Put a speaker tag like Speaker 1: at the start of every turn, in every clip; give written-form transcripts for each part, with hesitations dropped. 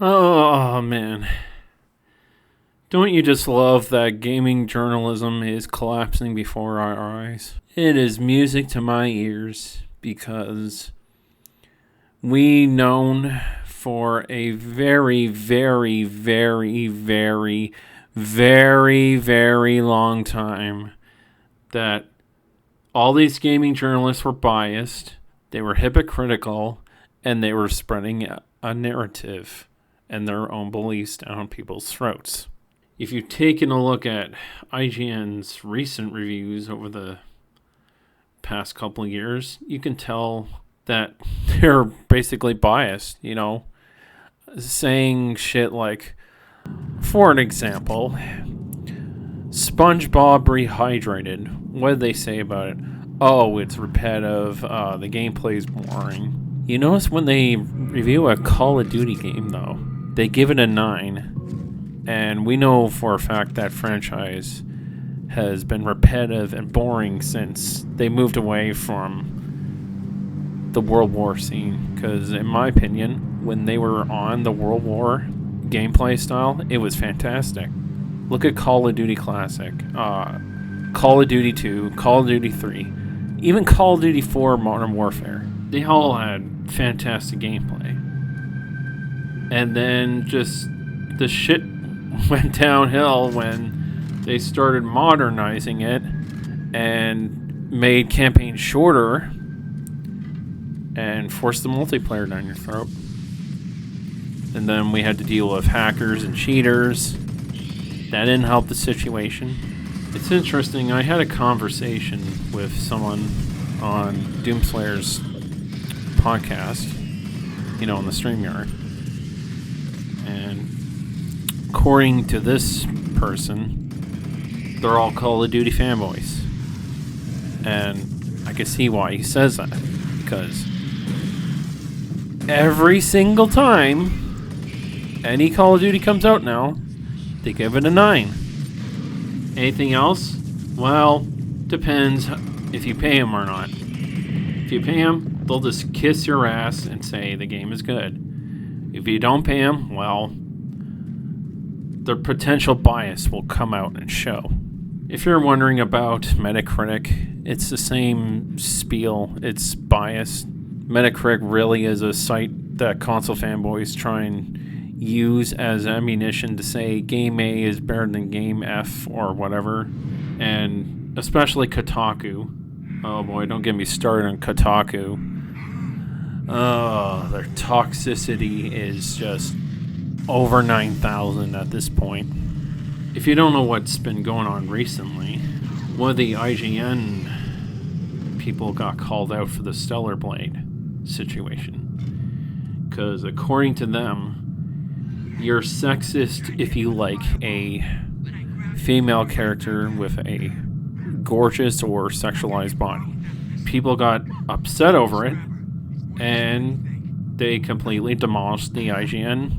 Speaker 1: Oh, man. Don't you just love that gaming journalism is collapsing before our eyes? It is music to my ears because we known for a very, very, very, very, very, very long time that all these gaming journalists were biased, they were hypocritical, and they were spreading a narrative and their own beliefs down people's throats. If you've taken a look at IGN's recent reviews over the past couple of years, you can tell that they're basically biased, saying shit like, for an example, SpongeBob Rehydrated. What did they say about it? Oh, it's repetitive, the gameplay's boring. You notice when they review a Call of Duty game, though, they give it a 9. And we know for a fact that franchise has been repetitive and boring since they moved away from the World War scene. Because in my opinion, when they were on the World War gameplay style, it was fantastic. Look at Call of Duty Classic, Call of Duty 2, Call of Duty 3, even Call of Duty 4 Modern Warfare. They all had fantastic gameplay. And then just the shit went downhill when they started modernizing it and made campaigns shorter and forced the multiplayer down your throat. And then we had to deal with hackers and cheaters. That didn't help the situation. It's interesting, I had a conversation with someone on Doomslayer's podcast, in the StreamYard. And according to this person, they're all Call of Duty fanboys. And I can see why he says that. Because every single time any Call of Duty comes out now, they give it a 9. Anything else? Well, depends if you pay them or not. If you pay them, they'll just kiss your ass and say the game is good. If you don't pay them, well, their potential bias will come out and show. If you're wondering about Metacritic, it's the same spiel. It's biased. Metacritic really is a site that console fanboys try and use as ammunition to say game A is better than game F or whatever. And especially Kotaku. Oh boy, don't get me started on Kotaku. Oh, their toxicity is just over 9,000 at this point. If you don't know what's been going on recently, one of the IGN people got called out for the Stellar Blade situation. Because according to them, you're sexist if you like a female character with a gorgeous or sexualized body. People got upset over it, and they completely demolished the IGN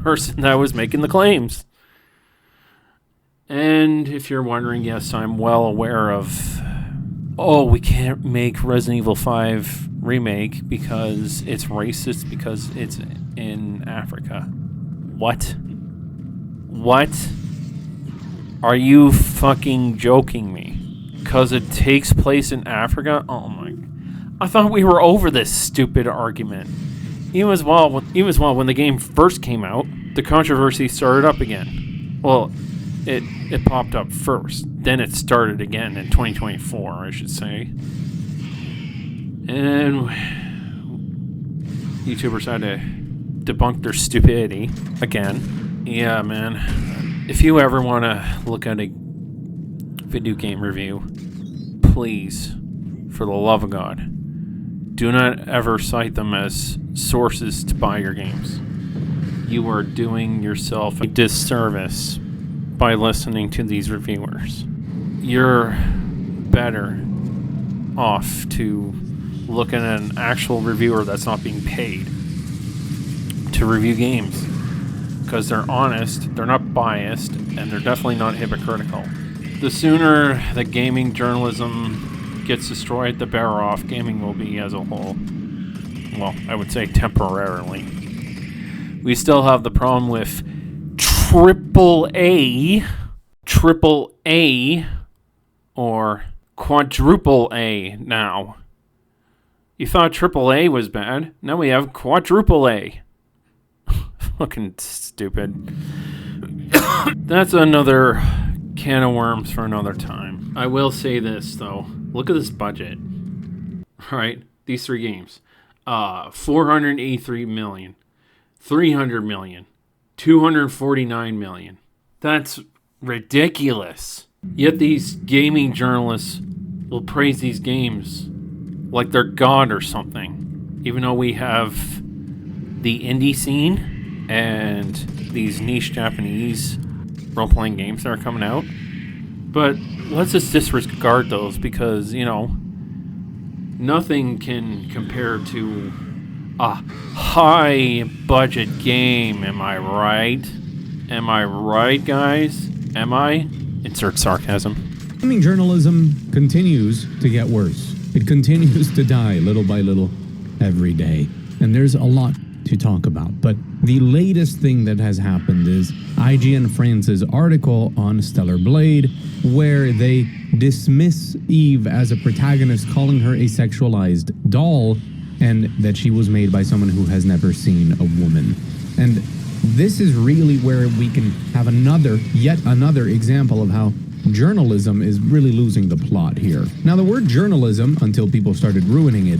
Speaker 1: person that was making the claims. And if you're wondering, yes, I'm well aware of, we can't make Resident Evil 5 remake because it's racist because it's in Africa. What? Are you fucking joking me? Because it takes place in Africa? Oh my. I thought we were over this stupid argument. Even as well, when the game first came out, the controversy started up again. Well, it popped up first. Then it started again in 2024, I should say. And YouTubers had to debunk their stupidity again. Yeah, man. If you ever want to look at a video game review, please, for the love of God, do not ever cite them as sources to buy your games. You are doing yourself a disservice by listening to these reviewers. You're better off to look at an actual reviewer that's not being paid to review games, because they're honest, they're not biased, and they're definitely not hypocritical. The sooner that gaming journalism gets destroyed, the better off gaming will be as a whole. Well, I would say temporarily. We still have the problem with triple A, or quadruple A now. You thought triple A was bad. Now we have quadruple A. Fucking stupid. That's another can of worms for another time. I will say this, though. Look at this budget. All right, these three games. 483 million, 300 million, 249 million. That's ridiculous. Yet these gaming journalists will praise these games like they're God or something. Even though we have the indie scene and these niche Japanese role-playing games that are coming out. But let's just disregard those because, you know, nothing can compare to a high-budget game. Am I right? Am I right, guys? Am I? Insert sarcasm.
Speaker 2: Gaming journalism continues to get worse. It continues to die little by little every day. And there's a lot to talk about. But the latest thing that has happened is IGN France's article on Stellar Blade, where they dismiss Eve as a protagonist, calling her a sexualized doll, and that she was made by someone who has never seen a woman. And this is really where we can have yet another example of how journalism is really losing the plot here. Now, the word journalism, until people started ruining it,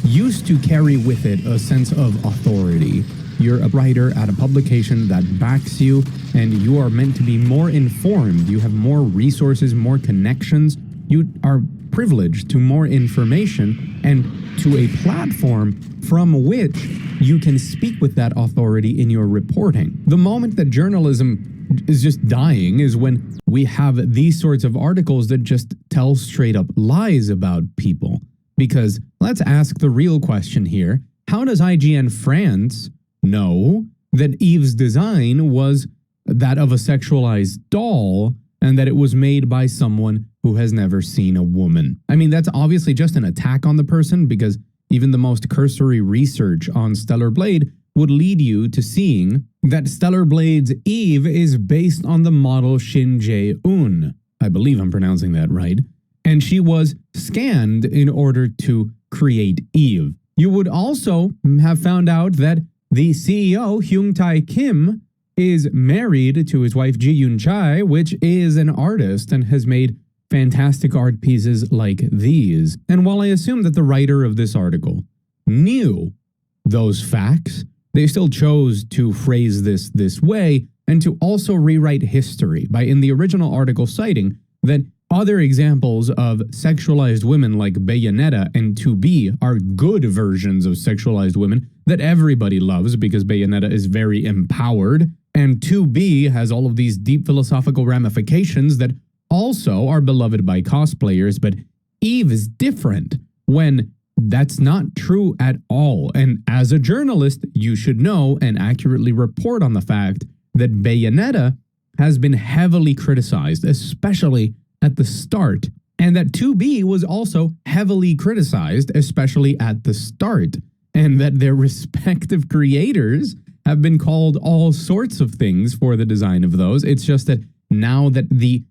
Speaker 2: used to carry with it a sense of authority. You're a writer at a publication that backs you, and you are meant to be more informed. You have more resources, more connections. You are privileged to more information and to a platform from which you can speak with that authority in your reporting. The moment that journalism is just dying is when we have these sorts of articles that just tell straight up lies about people. Because let's ask the real question here. How does IGN France know that Eve's design was that of a sexualized doll and that it was made by someone who has never seen a woman? I mean, that's obviously just an attack on the person, because even the most cursory research on Stellar Blade would lead you to seeing that Stellar Blade's Eve is based on the model Shin Jae-un. I believe I'm pronouncing that right. And she was scanned in order to create Eve. You would also have found out that the CEO, Hyung Tae Kim, is married to his wife, Ji Yoon Chai, which is an artist and has made fantastic art pieces like these. And while I assume that the writer of this article knew those facts, they still chose to phrase this way and to also rewrite history by, in the original article, citing that other examples of sexualized women like Bayonetta and 2B are good versions of sexualized women that everybody loves because Bayonetta is very empowered, and 2B has all of these deep philosophical ramifications that also are beloved by cosplayers, but Eve is different when that's not true at all. And as a journalist, you should know and accurately report on the fact that Bayonetta has been heavily criticized, especially at the start, and that 2B was also heavily criticized, especially at the start, and that their respective creators have been called all sorts of things for the design of those. It's just that now that the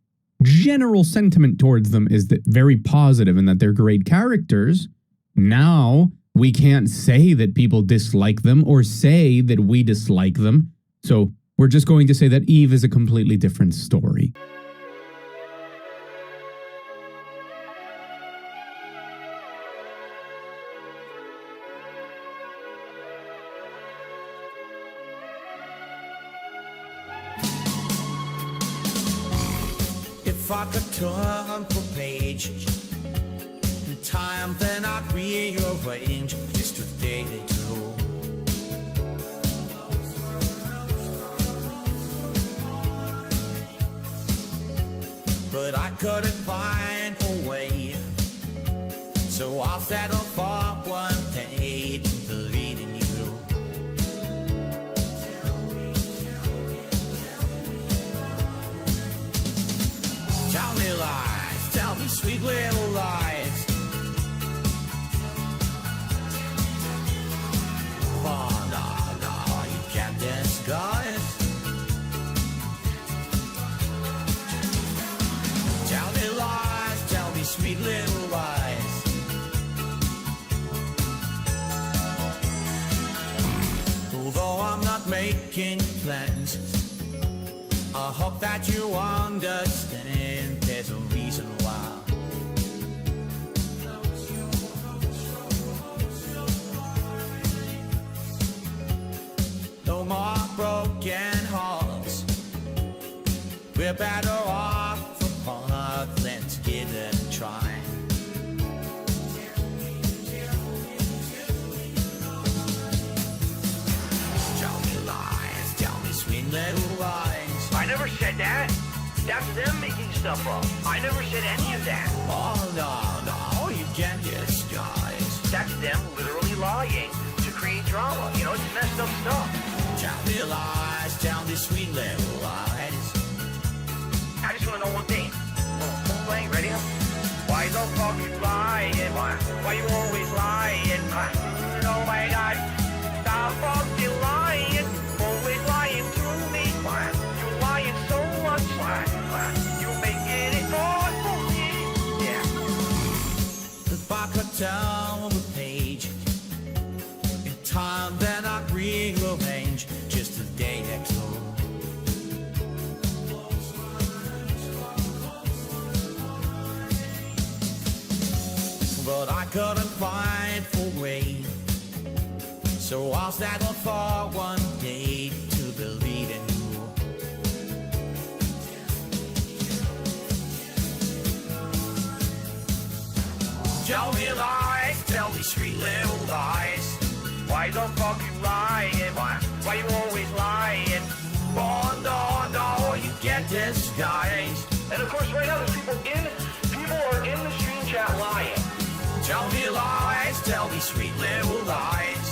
Speaker 2: general sentiment towards them is that very positive and that they're great characters, now we can't say that people dislike them or say that we dislike them. So we're just going to say that Eve is a completely different story.
Speaker 3: If I could turn the page in time, then I'd rearrange just a day or two. But I couldn't find a way, so I'll settle for one day to lead in you. Tell me lies, tell me sweet little lies. Oh, no, you can't deny. making plans. I hope that you understand there's a reason why. No more broken hearts. We're better off apart than together and try. Tell me lies, tell me sweet little lies.
Speaker 4: I never said that. That's them making stuff up. I never said any of that.
Speaker 3: Oh no, you can't disguise.
Speaker 4: That's them literally lying to create drama. You know, it's messed up stuff.
Speaker 3: Tell me lies, tell me sweet little lies.
Speaker 4: I just want to know one thing. Playing, ready? Why the fuck you lying? Why you always lying? Oh my God. Stop fucking lying. Always lying to me. You lying so much. You making it hard for me. Yeah.
Speaker 3: If I could tell the page in time, then I'd rearrange just a day next door. But I couldn't find a way, so I'll settle for one day to believe in you. Tell me lies, tell me sweet little lies.
Speaker 4: Why the fuck you lying? Why you always lying?
Speaker 3: Oh no, you get disguised.
Speaker 4: And of course, right now there's people are in the stream chat lying.
Speaker 3: Tell me lies, tell me sweet little lies.